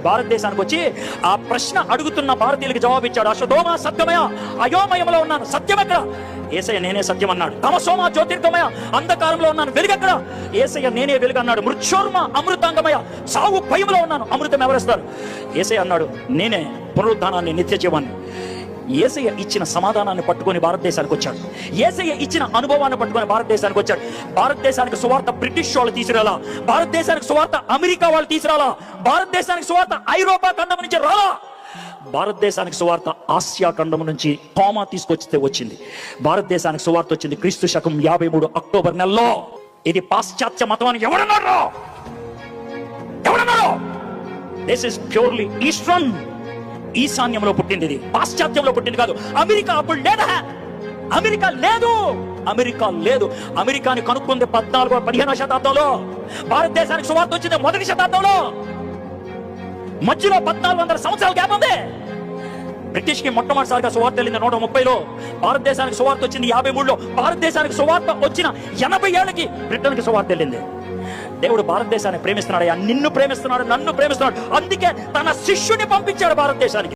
భారతదేశానికి వచ్చి ఆ ప్రశ్న అడుగుతున్న భారతీయులకి జవాబిచ్చాడు. అశోధోమ సత్యమయ, అయోమయంలో ఉన్నాను, సత్యం ఎక్కడ? యేసయ్య నేనే సత్యం అన్నాడు. తమసోమ జ్యోతిర్గమయ, అంధకారంలో ఉన్నాను, వెలుగెక్కడ? యేసయ్య నేనే వెలుగు అన్నాడు. మృత్యోర్మ అమృతాంగమయ, చావు భయంలో ఉన్నాను, అమృతం ఎవరిస్తారు? యేసయ్య అన్నాడు నేనే పునరుద్ధానాన్ని, నిత్య జీవాన్ని. యేసయ్య ఇచ్చిన సమాధానాన్ని పట్టుకొని భారతదేశానికి వచ్చాడు. యేసయ్య ఇచ్చిన అనుభవాన్ని పట్టుకొని భారతదేశానికి వచ్చాడు. భారతదేశానికి సువార్త బ్రిటిష్ వాళ్ళు తీసుకురాలా, భారతదేశానికి సువార్త అమెరికా వాళ్ళు తీసుకురాలా, భారతదేశానికి సువార్త ఐరోపా ఖండం నుంచి రాలా, భారతదేశానికి సువార్త ఆసియా ఖండం నుంచి థోమా తీసుకొచ్చితే వచ్చింది. భారతదేశానికి సువార్త వచ్చింది క్రీస్తు శకం 53 అక్టోబర్ నెలలో. ఇది పాశ్చాత్య మతం అని ఎవడన్నారో, దిస్ ఇస్ ప్యూర్లీ ఈస్టర్న్, ఈశాన్యంలో పుట్టింది, ఇది పాశ్చాత్యంలో పుట్టింది కాదు. అమెరికా అప్పుడు లేదా, అమెరికా లేదు, అమెరికా లేదు. అమెరికాని కనుక్కుంది 14వ-15వ శతాబ్దంలో, భారతదేశానికి సువార్త వచ్చింది 1వ శతాబ్దంలో. మధ్యలో 1400 సంవత్సరాల గ్యాప్ ఉంది. బ్రిటిష్ కి మొట్టమొదటిసారిగా సువార్త వెళ్ళింది 130లో, భారతదేశానికి సువార్త వచ్చింది 53లో. భారతదేశానికి సువార్త వచ్చిన 80 ఏళ్ళకి బ్రిటన్ కి సువార్త వెళ్ళింది. దేవుడు భారతదేశాన్ని ప్రేమిస్తున్నాడు, నిన్ను ప్రేమిస్తున్నాడు, నన్ను ప్రేమిస్తున్నాడు. అందుకే తన శిష్యుని పంపించాడు భారతదేశానికి.